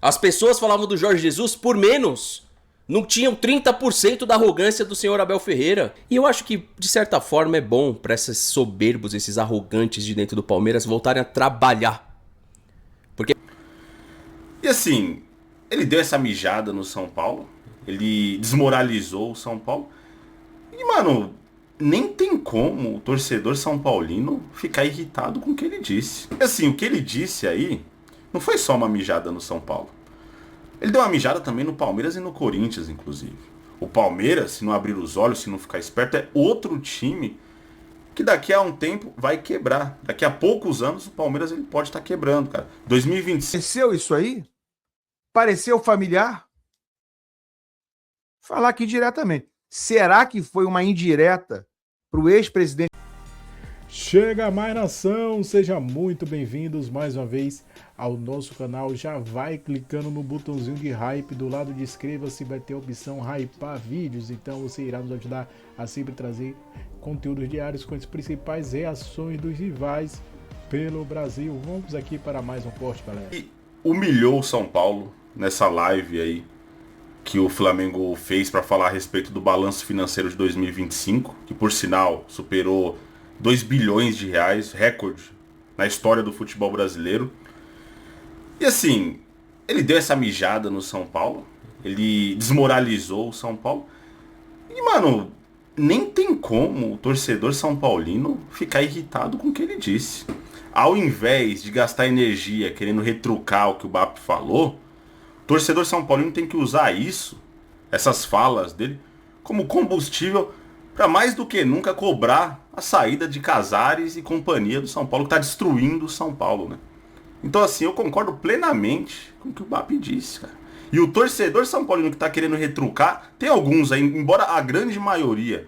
As pessoas falavam do Jorge Jesus por menos. Não tinham 30% da arrogância do senhor Abel Ferreira. E eu acho que, de certa forma, é bom para esses soberbos, esses arrogantes de dentro do Palmeiras voltarem a trabalhar. Porque... E assim, ele deu essa mijada no São Paulo. Ele desmoralizou o São Paulo. E, mano, nem tem como o torcedor são paulino ficar irritado com o que ele disse. E assim, o que ele disse aí não foi só uma mijada no São Paulo. Ele deu uma mijada também no Palmeiras e no Corinthians, inclusive. O Palmeiras, se não abrir os olhos, se não ficar esperto, é outro time que daqui a um tempo vai quebrar. Daqui a poucos anos o Palmeiras ele pode estar quebrando, cara. 2025. Pareceu isso aí? Pareceu familiar? Falar aqui diretamente. Será que foi uma indireta para o ex-presidente? Chega mais, nação, sejam muito bem-vindos mais uma vez ao nosso canal. Já vai clicando no botãozinho de hype do lado de inscreva-se, vai ter a opção hypar vídeos, então você irá nos ajudar a sempre trazer conteúdos diários com as principais reações dos rivais pelo Brasil. Vamos aqui para mais um corte, galera. E humilhou o São Paulo nessa live aí que o Flamengo fez para falar a respeito do balanço financeiro de 2025, que por sinal superou 2 bilhões de reais, recorde na história do futebol brasileiro. E assim, ele deu essa mijada no São Paulo, ele desmoralizou o São Paulo. E, mano, nem tem como o torcedor são paulino ficar irritado com o que ele disse. Ao invés de gastar energia querendo retrucar o que o BAP falou, o torcedor são paulino tem que usar isso, essas falas dele, como combustível para mais do que nunca cobrar a saída de Casares e companhia do São Paulo, que está destruindo o São Paulo, né? Então assim, eu concordo plenamente com o que o BAP disse, cara. E o torcedor São Paulino que está querendo retrucar, tem alguns aí, embora a grande maioria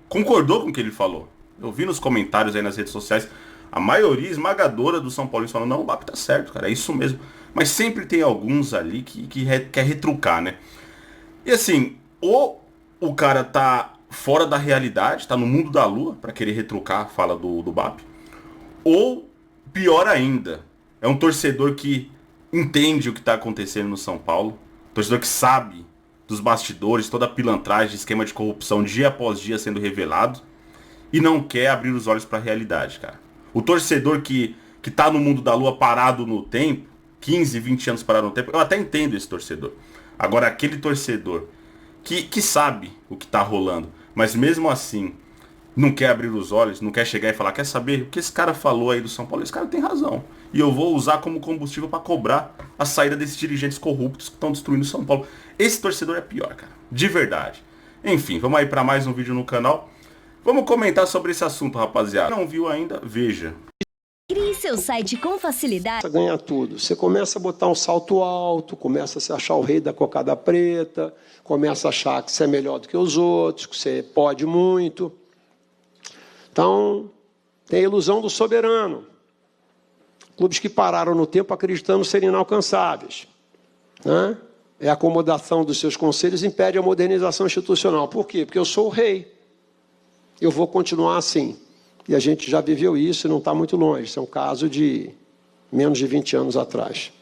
concordou com o que ele falou. Eu vi nos comentários aí nas redes sociais, a maioria esmagadora do São Paulo falando, não, o BAP tá certo, cara, é isso mesmo. Mas sempre tem alguns ali que quer retrucar, né? E assim, ou o cara tá fora da realidade, tá no mundo da lua, para querer retrucar a fala do BAP, ou pior ainda, é um torcedor que entende o que tá acontecendo no São Paulo, torcedor que sabe dos bastidores, toda a pilantragem, esquema de corrupção dia após dia sendo revelado, e não quer abrir os olhos para a realidade, cara. O torcedor que tá no mundo da lua parado no tempo, 15, 20 anos parado no tempo, eu até entendo esse torcedor. Agora, aquele torcedor que sabe o que tá rolando, mas mesmo assim não quer abrir os olhos, não quer chegar e falar, quer saber o que esse cara falou aí do São Paulo? Esse cara tem razão. E eu vou usar como combustível para cobrar a saída desses dirigentes corruptos que estão destruindo o São Paulo. Esse torcedor é pior, cara. De verdade. Enfim, vamos aí para mais um vídeo no canal. Vamos comentar sobre esse assunto, rapaziada. Não viu ainda? Veja. Crie seu site com facilidade. Ganha tudo. Você começa a botar um salto alto, começa a se achar o rei da cocada preta, começa a achar que você é melhor do que os outros, que você pode muito. Então, tem a ilusão do soberano. Clubes que pararam no tempo acreditando serem inalcançáveis, né? É a acomodação dos seus conselhos impede a modernização institucional. Por quê? Porque eu sou o rei. Eu vou continuar assim. E a gente já viveu isso e não está muito longe. Isso é um caso de menos de 20 anos atrás.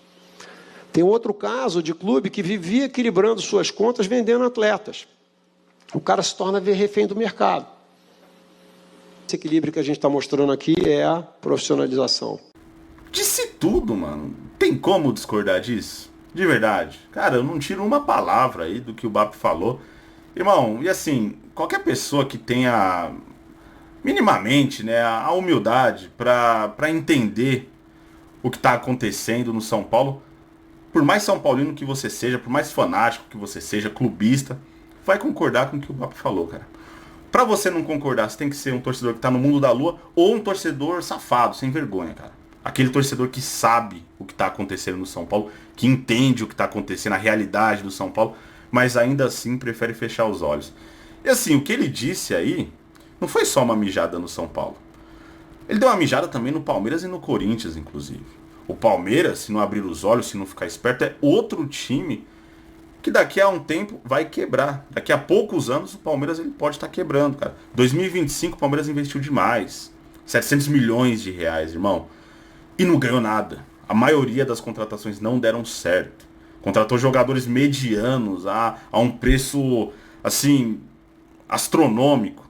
Tem outro caso de clube que vivia equilibrando suas contas vendendo atletas. O cara se torna refém do mercado. Esse equilíbrio que a gente está mostrando aqui é a profissionalização. Disse tudo, mano. Tem como discordar disso? De verdade. Cara, eu não tiro uma palavra aí do que o BAP falou. Irmão, e assim, qualquer pessoa que tenha minimamente, né, a humildade para entender o que está acontecendo no São Paulo, por mais São Paulino que você seja, por mais fanático que você seja, clubista, vai concordar com o que o BAP falou, cara. Pra você não concordar, você tem que ser um torcedor que tá no mundo da lua ou um torcedor safado, sem vergonha, cara. Aquele torcedor que sabe o que tá acontecendo no São Paulo, que entende o que tá acontecendo, a realidade do São Paulo, mas ainda assim prefere fechar os olhos. E assim, o que ele disse aí não foi só uma mijada no São Paulo. Ele deu uma mijada também no Palmeiras e no Corinthians, inclusive. O Palmeiras, se não abrir os olhos, se não ficar esperto, é outro time que daqui a um tempo vai quebrar. Daqui a poucos anos o Palmeiras ele pode estar quebrando, cara. 2025 o Palmeiras investiu demais. 700 milhões de reais, irmão. E não ganhou nada. A maioria das contratações não deram certo. Contratou jogadores medianos a um preço, assim, astronômico.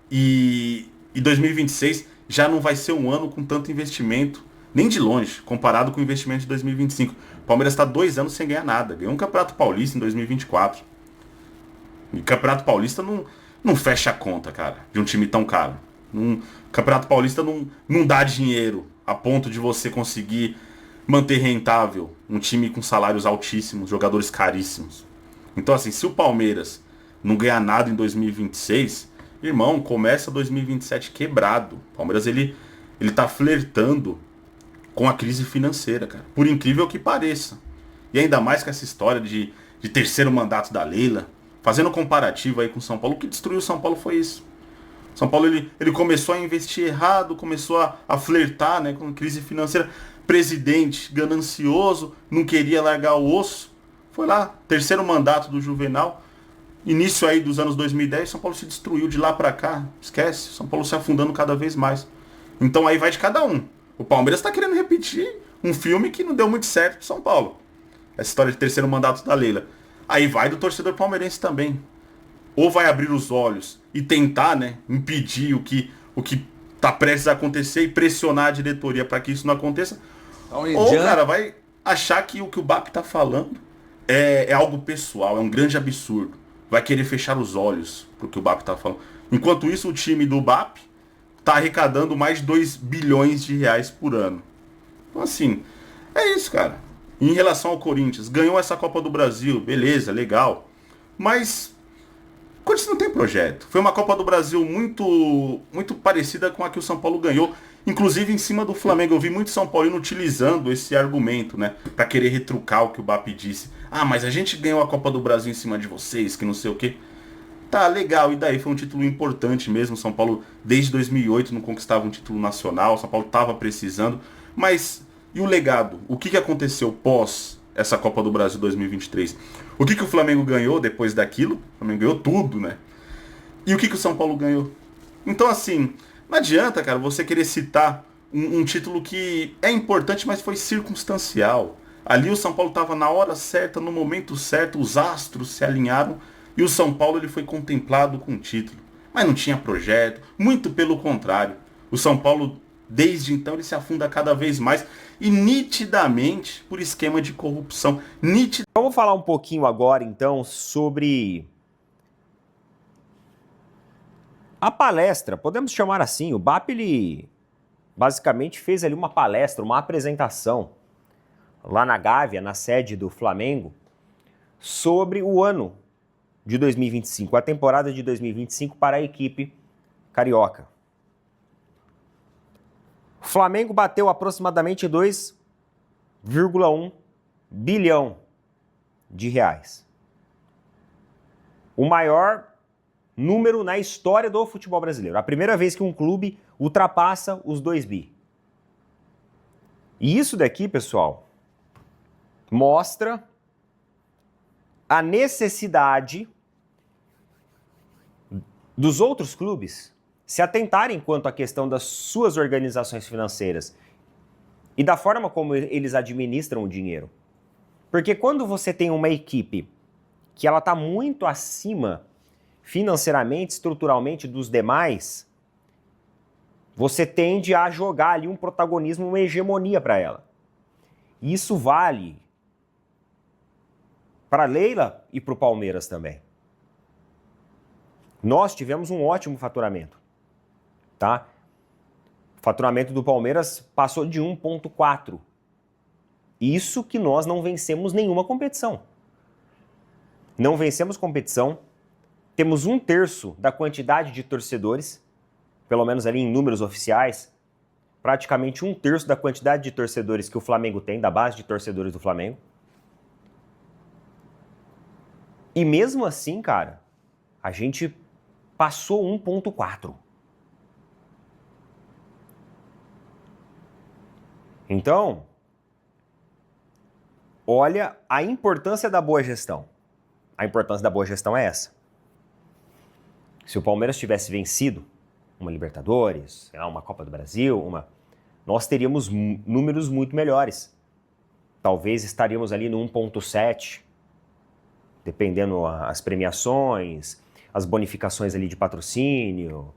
E 2026 já não vai ser um ano com tanto investimento, nem de longe, comparado com o investimento de 2025. O Palmeiras está 2 anos sem ganhar nada. Ganhou um Campeonato Paulista em 2024. E o Campeonato Paulista não fecha a conta, cara, de um time tão caro. O Campeonato Paulista não dá dinheiro a ponto de você conseguir manter rentável um time com salários altíssimos, jogadores caríssimos. Então, assim, se o Palmeiras não ganhar nada em 2026, irmão, começa 2027 quebrado. O Palmeiras, ele tá flertando com a crise financeira, cara. Por incrível que pareça. E ainda mais com essa história de terceiro mandato da Leila, fazendo comparativo aí com o São Paulo. O que destruiu o São Paulo foi isso. São Paulo, ele começou a investir errado, começou a flertar, né, com crise financeira. Presidente ganancioso, não queria largar o osso. Foi lá, terceiro mandato do Juvenal. Início aí dos anos 2010, São Paulo se destruiu de lá pra cá. Esquece, São Paulo se afundando cada vez mais. Então aí vai de cada um. O Palmeiras tá querendo repetir um filme que não deu muito certo pro São Paulo. Essa história de terceiro mandato da Leila. Aí vai do torcedor palmeirense também. Ou vai abrir os olhos e tentar, né, impedir o que tá prestes a acontecer e pressionar a diretoria para que isso não aconteça. Ou, cara, vai achar que o que o BAP tá falando é algo pessoal, é um grande absurdo. Vai querer fechar os olhos pro que o BAP tá falando. Enquanto isso, o time do BAP tá arrecadando mais de 2 bilhões de reais por ano. Então, assim, é isso, cara. Em relação ao Corinthians, ganhou essa Copa do Brasil, beleza, legal. Mas o Corinthians não tem projeto. Foi uma Copa do Brasil muito parecida com a que o São Paulo ganhou. Inclusive em cima do Flamengo. Eu vi muito São Paulino utilizando esse argumento, né? Pra querer retrucar o que o BAP disse. Ah, mas a gente ganhou a Copa do Brasil em cima de vocês, que não sei o quê. Tá, legal. E daí? Foi um título importante mesmo. São Paulo, desde 2008, não conquistava um título nacional. São Paulo tava precisando. Mas e o legado? O que aconteceu pós essa Copa do Brasil 2023? O que o Flamengo ganhou depois daquilo? O Flamengo ganhou tudo, né? E o que o São Paulo ganhou? Então, assim, não adianta, cara, você querer citar um título que é importante, mas foi circunstancial. Ali o São Paulo estava na hora certa, no momento certo, os astros se alinharam e o São Paulo ele foi contemplado com o título. Mas não tinha projeto, muito pelo contrário. O São Paulo, desde então, ele se afunda cada vez mais e nitidamente por esquema de corrupção. Vamos falar um pouquinho agora, então, sobre a palestra, podemos chamar assim. O BAP, ele basicamente fez ali uma palestra, uma apresentação lá na Gávea, na sede do Flamengo, sobre o ano de 2025, a temporada de 2025 para a equipe carioca. O Flamengo bateu aproximadamente 2,1 bilhão de reais. O maior número na história do futebol brasileiro. A primeira vez que um clube ultrapassa os 2 bi. E isso daqui, pessoal, mostra a necessidade dos outros clubes se atentarem quanto à questão das suas organizações financeiras e da forma como eles administram o dinheiro. Porque quando você tem uma equipe que ela está muito acima financeiramente, estruturalmente dos demais, você tende a jogar ali um protagonismo, uma hegemonia para ela. E isso vale para a Leila e para o Palmeiras também. Nós tivemos um ótimo faturamento, tá? O faturamento do Palmeiras passou de 1,4. Isso que nós não vencemos nenhuma competição. Não vencemos competição, temos 1/3 da quantidade de torcedores, pelo menos ali em números oficiais, praticamente 1/3 da quantidade de torcedores que o Flamengo tem, da base de torcedores do Flamengo. E mesmo assim, cara, a gente passou 1,4. Então, olha a importância da boa gestão. A importância da boa gestão é essa. Se o Palmeiras tivesse vencido uma Libertadores, uma Copa do Brasil, nós teríamos números muito melhores. talvez estaríamos ali no 1,7, dependendo as premiações, as bonificações ali de patrocínio,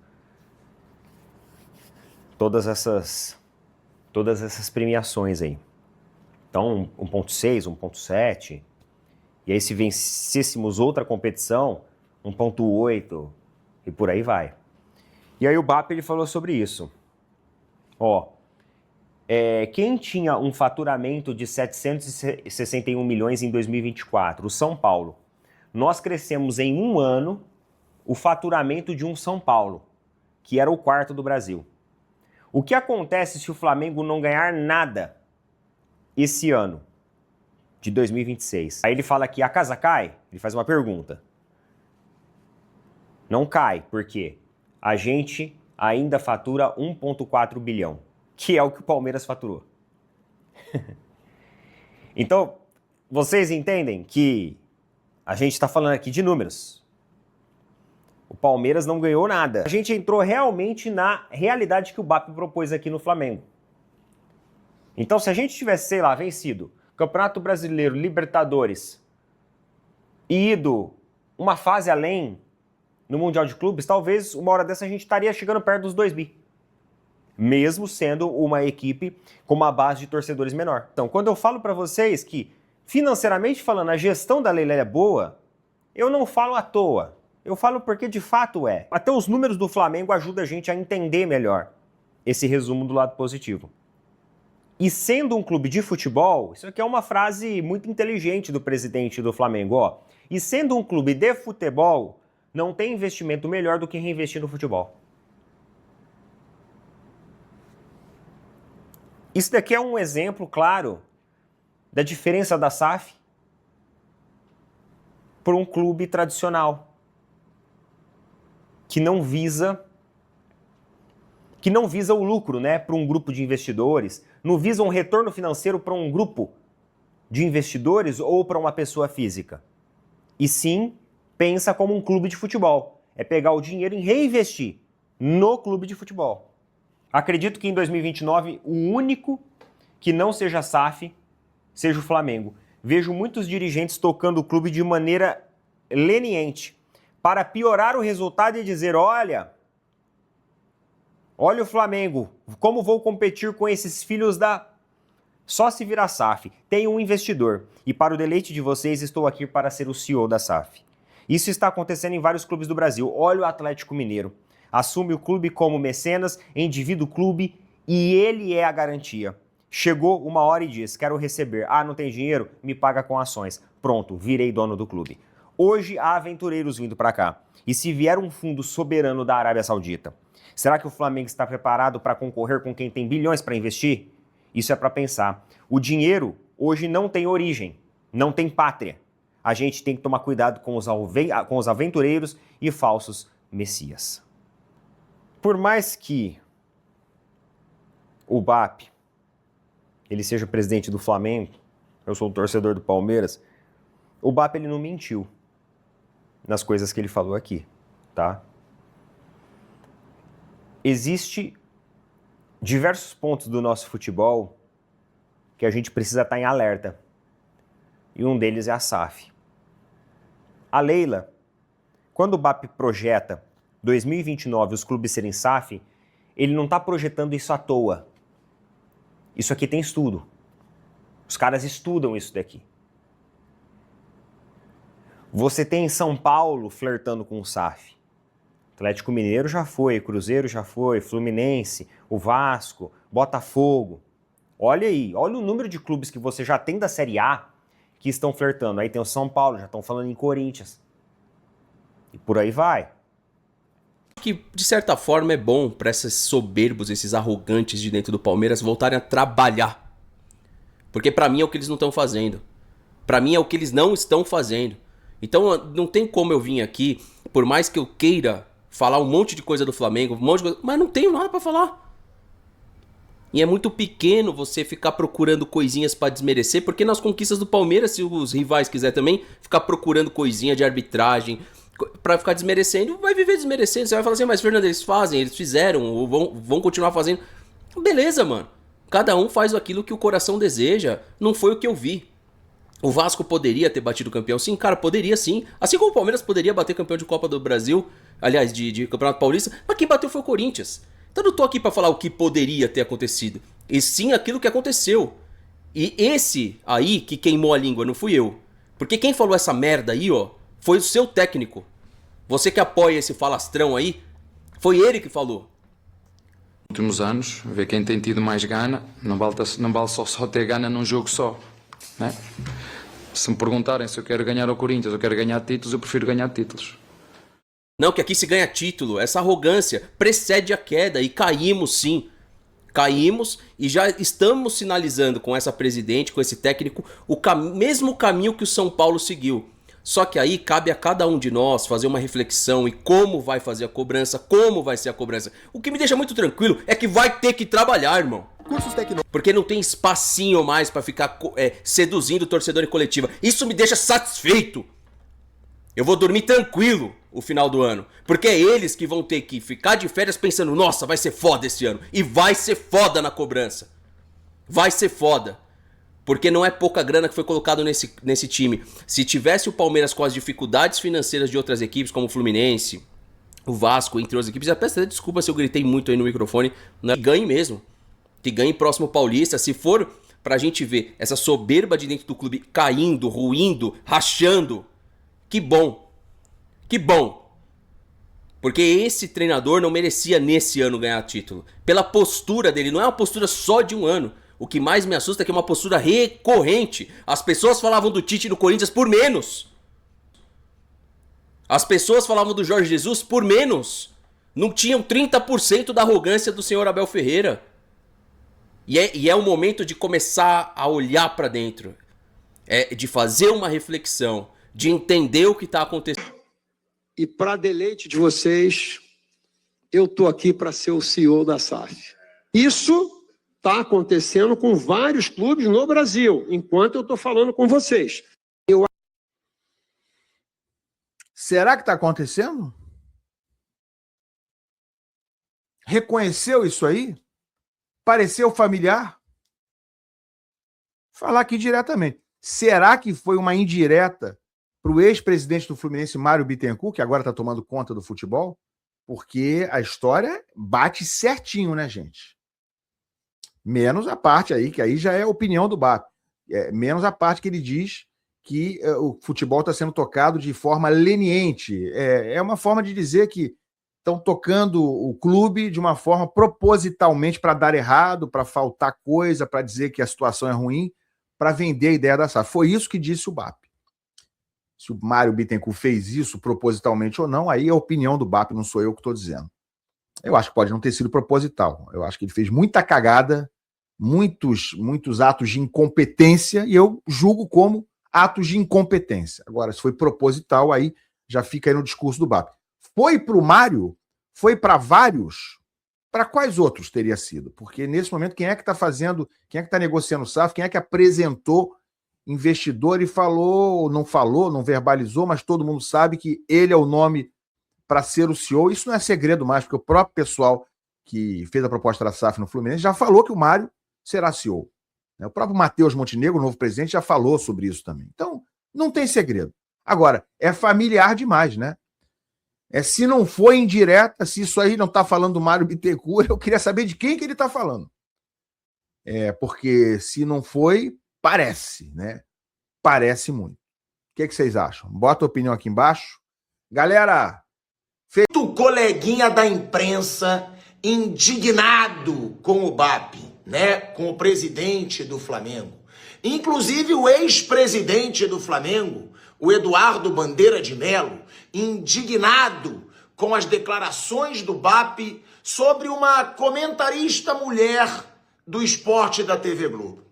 todas essas premiações aí. Então, 1,6, 1,7. E aí, se vencêssemos outra competição, 1,8 e por aí vai. E aí o BAP ele falou sobre isso. Quem tinha um faturamento de 761 milhões em 2024? O São Paulo. Nós crescemos em um ano o faturamento de um São Paulo, que era o quarto do Brasil. O que acontece se o Flamengo não ganhar nada esse ano de 2026? Aí ele fala que a casa cai, ele faz uma pergunta. Não cai, por quê? A gente ainda fatura 1,4 bilhão, que é o que o Palmeiras faturou. Então, vocês entendem que a gente está falando aqui de números. O Palmeiras não ganhou nada. A gente entrou realmente na realidade que o BAP propôs aqui no Flamengo. Então, se a gente tivesse, sei lá, vencido Campeonato Brasileiro, Libertadores e ido uma fase além no Mundial de Clubes, talvez uma hora dessa a gente estaria chegando perto dos 2 bi. Mesmo sendo uma equipe com uma base de torcedores menor. Então, quando eu falo para vocês que, financeiramente falando, a gestão da Leila é boa, eu não falo à toa. Eu falo porque de fato é. Até os números do Flamengo ajudam a gente a entender melhor esse resumo do lado positivo. E sendo um clube de futebol, isso aqui é uma frase muito inteligente do presidente do Flamengo, e sendo um clube de futebol, não tem investimento melhor do que reinvestir no futebol. Isso daqui é um exemplo claro da diferença da SAF por um clube tradicional que não visa o lucro, né, para um grupo de investidores, não visa um retorno financeiro para um grupo de investidores ou para uma pessoa física. E sim, pensa como um clube de futebol. É pegar o dinheiro e reinvestir no clube de futebol. Acredito que em 2029 o único que não seja SAF seja o Flamengo. Vejo muitos dirigentes tocando o clube de maneira leniente para piorar o resultado e dizer, olha o Flamengo, como vou competir com esses filhos da... Só se virar SAF, tem um investidor. E para o deleite de vocês, estou aqui para ser o CEO da SAF. Isso está acontecendo em vários clubes do Brasil. Olha o Atlético Mineiro. Assume o clube como mecenas, indivíduo clube, e ele é a garantia. Chegou uma hora e diz, quero receber. Ah, não tem dinheiro? Me paga com ações. Pronto, virei dono do clube. Hoje há aventureiros vindo para cá. E se vier um fundo soberano da Arábia Saudita, será que o Flamengo está preparado para concorrer com quem tem bilhões para investir? Isso é para pensar. O dinheiro hoje não tem origem, não tem pátria. A gente tem que tomar cuidado com os aventureiros e falsos messias. Por mais que o BAP ele seja presidente do Flamengo, eu sou um torcedor do Palmeiras, o BAP ele não mentiu nas coisas que ele falou aqui, tá? Existe diversos pontos do nosso futebol que a gente precisa estar em alerta. E um deles é a SAF. A Leila, quando o BAP projeta 2029 os clubes serem SAF, ele não está projetando isso à toa. Isso aqui tem estudo. Os caras estudam isso daqui. Você tem São Paulo flertando com o SAF. Atlético Mineiro já foi, Cruzeiro já foi, Fluminense, o Vasco, Botafogo. Olha aí, olha o número de clubes que você já tem da Série A que estão flertando. Aí tem o São Paulo, já estão falando em Corinthians. E por aí vai. Que, de certa forma, é bom para esses soberbos, esses arrogantes de dentro do Palmeiras voltarem a trabalhar. Porque para mim é o que eles não estão fazendo. Para mim é o que eles não estão fazendo. Então não tem como eu vir aqui, por mais que eu queira falar um monte de coisa do Flamengo, um monte de coisa, mas não tenho nada pra falar. E é muito pequeno você ficar procurando coisinhas pra desmerecer, porque nas conquistas do Palmeiras, se os rivais quiserem também ficar procurando coisinha de arbitragem pra ficar desmerecendo, vai viver desmerecendo. Você vai falar assim, mas Fernando, eles fazem, eles fizeram, ou vão continuar fazendo. Beleza, mano. Cada um faz aquilo que o coração deseja. Não foi o que eu vi. O Vasco poderia ter batido campeão? Sim, cara, poderia sim. Assim como o Palmeiras poderia bater campeão de Copa do Brasil, aliás, de Campeonato Paulista, mas quem bateu foi o Corinthians. Então eu não tô aqui pra falar o que poderia ter acontecido, e sim aquilo que aconteceu. E esse aí que queimou a língua não fui eu. Porque quem falou essa merda aí, ó, foi o seu técnico. Você que apoia esse falastrão aí, foi ele que falou. Últimos anos, ver quem tem tido mais gana, não vale só ter gana num jogo só, né? Se me perguntarem se eu quero ganhar ao Corinthians ou quero ganhar títulos, eu prefiro ganhar títulos. Não, que aqui se ganha título. Essa arrogância precede a queda e caímos sim. Caímos e já estamos sinalizando com essa presidente, com esse técnico, o mesmo caminho que o São Paulo seguiu. Só que aí cabe a cada um de nós fazer uma reflexão e como vai fazer a cobrança, como vai ser a cobrança. O que me deixa muito tranquilo é que vai ter que trabalhar, irmão. Porque não tem espacinho mais pra ficar seduzindo o torcedor em coletiva. Isso me deixa satisfeito. Eu vou dormir tranquilo o final do ano. Porque é eles que vão ter que ficar de férias pensando, nossa, vai ser foda esse ano. E vai ser foda na cobrança. Vai ser foda. Porque não é pouca grana que foi colocado nesse time. Se tivesse o Palmeiras com as dificuldades financeiras de outras equipes, como o Fluminense, o Vasco, entre outras equipes, peço até desculpa se eu gritei muito aí no microfone, que ganhe mesmo. Que ganhe próximo Paulista. Se for pra gente ver essa soberba de dentro do clube caindo, ruindo, rachando, que bom. Que bom. Porque esse treinador não merecia nesse ano ganhar título. Pela postura dele, não é uma postura só de um ano. O que mais me assusta é que é uma postura recorrente. As pessoas falavam do Tite no Corinthians por menos. As pessoas falavam do Jorge Jesus por menos. Não tinham 30% da arrogância do senhor Abel Ferreira. E é o momento de começar a olhar pra dentro. De fazer uma reflexão. De entender o que tá acontecendo. E para deleite de vocês, eu tô aqui para ser o CEO da SAF. Isso está acontecendo com vários clubes no Brasil, enquanto eu estou falando com vocês. Será que está acontecendo? Reconheceu isso aí? Pareceu familiar? Falar aqui diretamente. Será que foi uma indireta para o ex-presidente do Fluminense, Mário Bittencourt, que agora está tomando conta do futebol? Porque a história bate certinho, né, gente? Menos a parte aí, que aí já é a opinião do BAP. Menos a parte que ele diz que o futebol está sendo tocado de forma leniente. É uma forma de dizer que estão tocando o clube de uma forma propositalmente para dar errado, para faltar coisa, para dizer que a situação é ruim, para vender a ideia da SAF. Foi isso que disse o BAP. Se o Mário Bittencourt fez isso propositalmente ou não, aí é a opinião do BAP, não sou eu que estou dizendo. Eu acho que pode não ter sido proposital. Eu acho que ele fez muita cagada, muitos atos de incompetência, e eu julgo como atos de incompetência. Agora, se foi proposital, aí já fica aí no discurso do BAP. Foi para o Mário? Foi para vários? Para quais outros teria sido? Porque nesse momento, quem é que está fazendo, quem é que está negociando o SAF, quem é que apresentou investidor e falou, não verbalizou, mas todo mundo sabe que ele é o nome para ser o CEO. Isso não é segredo mais, porque o próprio pessoal que fez a proposta da SAF no Fluminense já falou que o Mário será CEO. O próprio Matheus Montenegro, o novo presidente, já falou sobre isso também. Então, não tem segredo. Agora, é familiar demais, né? Se não foi indireta, se isso aí não está falando do Mário Bittencourt, eu queria saber de quem que ele está falando. Porque se não foi, parece, né? Parece muito. O que vocês acham? Bota a opinião aqui embaixo. Galera, feito coleguinha da imprensa indignado com o BAP, né? Com o presidente do Flamengo. Inclusive o ex-presidente do Flamengo, o Eduardo Bandeira de Mello, indignado com as declarações do BAP sobre uma comentarista mulher do esporte da TV Globo.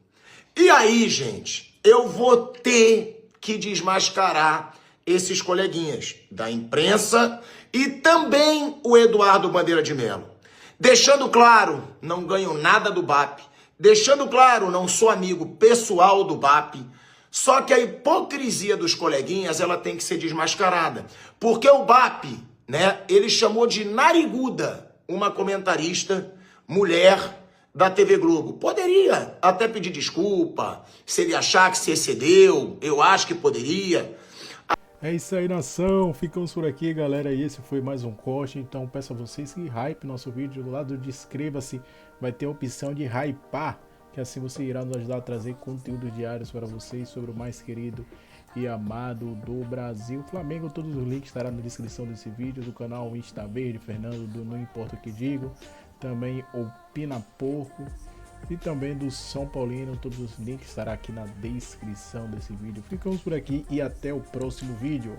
E aí, gente, eu vou ter que desmascarar esses coleguinhas da imprensa e também o Eduardo Bandeira de Mello. Deixando claro, não ganho nada do BAP. Deixando claro, não sou amigo pessoal do BAP. Só que a hipocrisia dos coleguinhas, ela tem que ser desmascarada. Porque o BAP, né, ele chamou de nariguda uma comentarista, mulher, da TV Globo. Poderia até pedir desculpa, se ele achar que se excedeu, eu acho que poderia. É isso aí, nação. Ficamos por aqui, galera. E esse foi mais um corte. Então peço a vocês que hype nosso vídeo. Do lado de inscreva-se, vai ter a opção de hypar, que assim você irá nos ajudar a trazer conteúdos diários para vocês sobre o mais querido e amado do Brasil, Flamengo. Todos os links estarão na descrição desse vídeo, do canal Insta Verde, Fernando do Não Importa o Que Digo, também o Pina Porco e também do São Paulino. Todos os links estarão aqui na descrição desse vídeo. Ficamos por aqui e até o próximo vídeo.